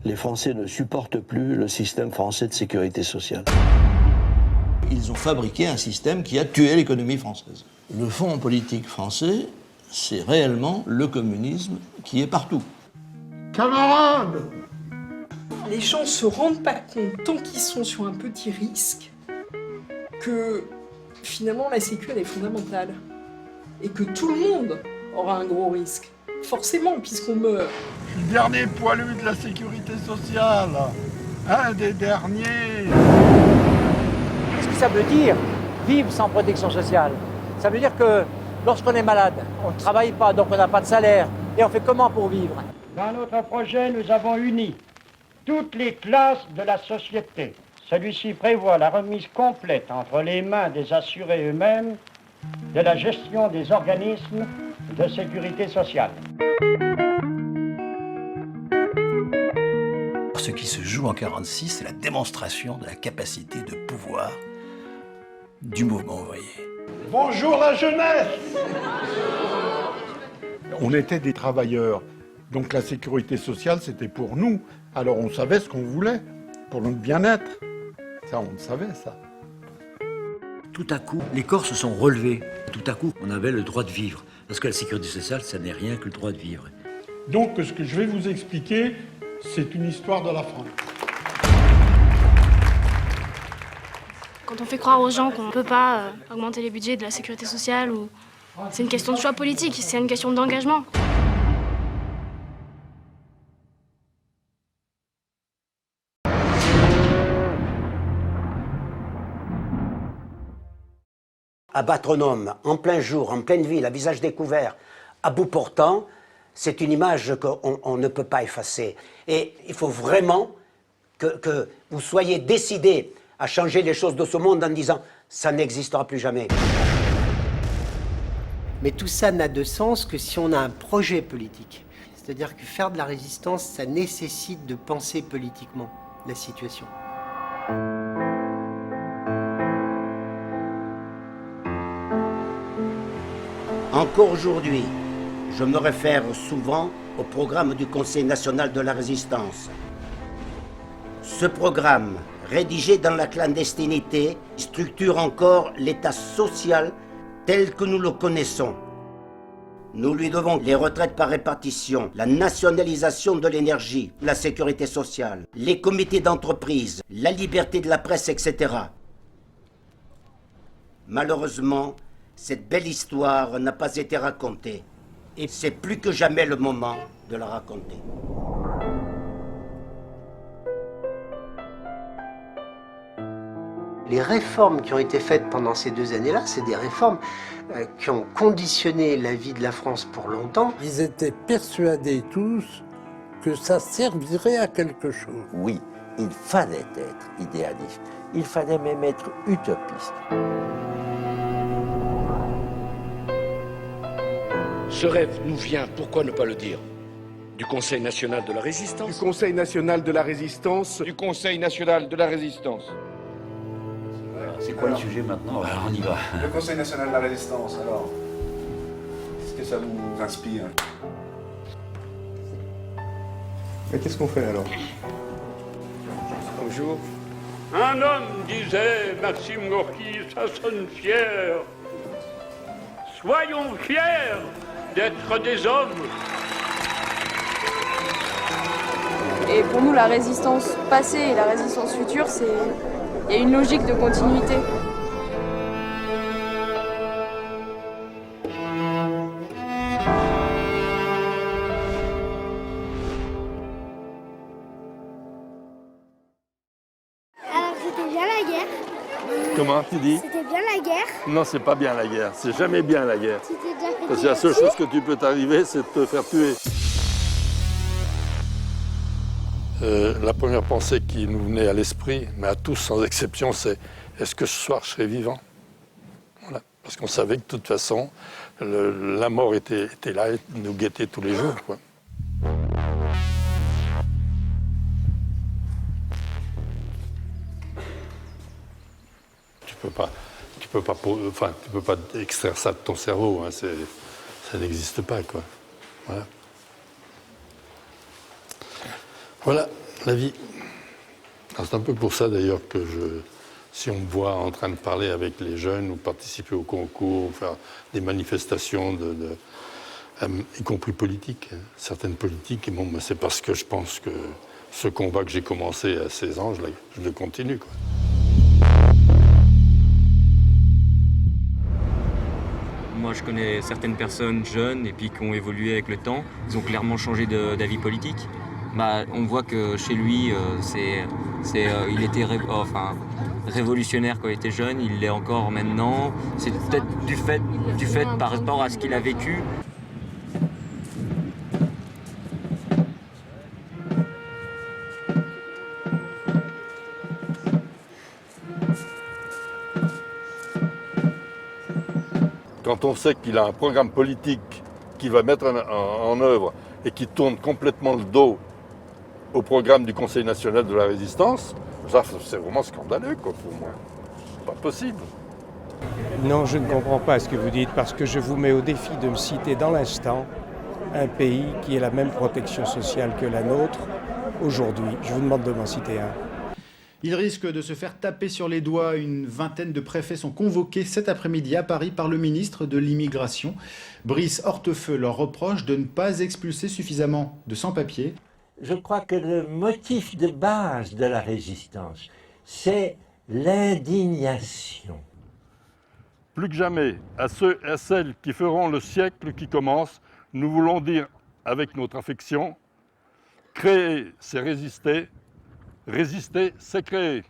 Les Français ne supportent plus le système français de sécurité sociale. Ils ont fabriqué un système qui a tué l'économie française. Le fond politique français, c'est réellement le communisme qui est partout. Camarades! Les gens se rendent pas compte, tant qu'ils sont sur un petit risque, que finalement la sécu elle est fondamentale. Et que tout le monde aura un gros risque. Forcément, puisqu'on meurt. Je suis le dernier poilu de la sécurité sociale. Un des derniers. Qu'est-ce que ça veut dire, vivre sans protection sociale? Ça veut dire que lorsqu'on est malade, on ne travaille pas, donc on n'a pas de salaire. Et on fait comment pour vivre? Dans notre projet, nous avons uni toutes les classes de la société. Celui-ci prévoit la remise complète entre les mains des assurés eux-mêmes de la gestion des organismes de sécurité sociale. Ce qui se joue en 1946, c'est la démonstration de la capacité de pouvoir du mouvement ouvrier. Bonjour la jeunesse! On était des travailleurs, donc la sécurité sociale c'était pour nous. Alors on savait ce qu'on voulait, pour notre bien-être. Ça, on le savait, ça. Tout à coup, les corps se sont relevés. Tout à coup, on avait le droit de vivre. Parce que la sécurité sociale, ça n'est rien que le droit de vivre. Donc ce que je vais vous expliquer, c'est une histoire de la France. Quand on fait croire aux gens qu'on ne peut pas augmenter les budgets de la sécurité sociale, ou c'est une question de choix politique, c'est une question d'engagement. Abattre un homme en plein jour, en pleine ville, à visage découvert, à bout portant, c'est une image qu'on ne peut pas effacer. Et il faut vraiment que vous soyez décidés à changer les choses de ce monde en disant « ça n'existera plus jamais ». Mais tout ça n'a de sens que si on a un projet politique. C'est-à-dire que faire de la résistance, ça nécessite de penser politiquement la situation. Encore aujourd'hui, je me réfère souvent au programme du Conseil national de la résistance. Ce programme, rédigé dans la clandestinité, structure encore l'État social tel que nous le connaissons. Nous lui devons les retraites par répartition, la nationalisation de l'énergie, la sécurité sociale, les comités d'entreprise, la liberté de la presse, etc. Malheureusement, cette belle histoire n'a pas été racontée. Et c'est plus que jamais le moment de la raconter. Les réformes qui ont été faites pendant ces 2 années-là, c'est des réformes qui ont conditionné la vie de la France pour longtemps. Ils étaient persuadés tous que ça servirait à quelque chose. Oui, il fallait être idéaliste, il fallait même être utopiste. Ce rêve nous vient, pourquoi ne pas le dire, du Conseil national de la résistance. Du Conseil national de la résistance. Du Conseil national de la résistance. C'est quoi le sujet maintenant? Alors on y va. Le Conseil national de la résistance, alors, qu'est-ce que ça vous inspire? Mais qu'est-ce qu'on fait alors? Bonjour. Un homme disait, Maxime Gorky, ça sonne fier. Soyons fiers d'être des hommes. Et pour nous, la résistance passée et la résistance future, il y a une logique de continuité. Alors, c'était bien la guerre. Comment tu dis? C'était bien la guerre. Non, c'est pas bien la guerre. C'est jamais bien la guerre. Tu t'es déjà fait Parce que la seule chose que tu peux t'arriver, c'est de te faire tuer. La première pensée qui nous venait à l'esprit, mais à tous sans exception, c'est est-ce que ce soir je serai vivant? Voilà. Parce qu'on savait que de toute façon, la mort était là et nous guettait tous les jours, quoi. Tu peux pas extraire ça de ton cerveau, hein, ça n'existe pas, quoi. Voilà. Voilà. La vie. C'est un peu pour ça d'ailleurs que si on me voit en train de parler avec les jeunes ou participer au concours, ou faire des manifestations, y compris politiques, certaines politiques, et bon, c'est parce que je pense que ce combat que j'ai commencé à 16 ans, je le continue, quoi. Moi, je connais certaines personnes jeunes et puis qui ont évolué avec le temps. Ils ont clairement changé d'avis politique. On voit que chez lui, il était révolutionnaire quand il était jeune, il l'est encore maintenant. C'est peut-être du fait par rapport à ce qu'il a vécu. Quand on sait qu'il a un programme politique qu'il va mettre en œuvre et qui tourne complètement le dos au programme du Conseil national de la résistance, ça c'est vraiment scandaleux, quoi, pour moi. C'est pas possible. Non, je ne comprends pas ce que vous dites, parce que je vous mets au défi de me citer dans l'instant un pays qui ait la même protection sociale que la nôtre aujourd'hui. Je vous demande de m'en citer un. Il risque de se faire taper sur les doigts. Une vingtaine de préfets sont convoqués cet après-midi à Paris par le ministre de l'Immigration. Brice Hortefeux leur reproche de ne pas expulser suffisamment de sans-papiers. Je crois que le motif de base de la résistance, c'est l'indignation. Plus que jamais, à ceux et à celles qui feront le siècle qui commence, nous voulons dire avec notre affection, créer, c'est résister, résister, c'est créer.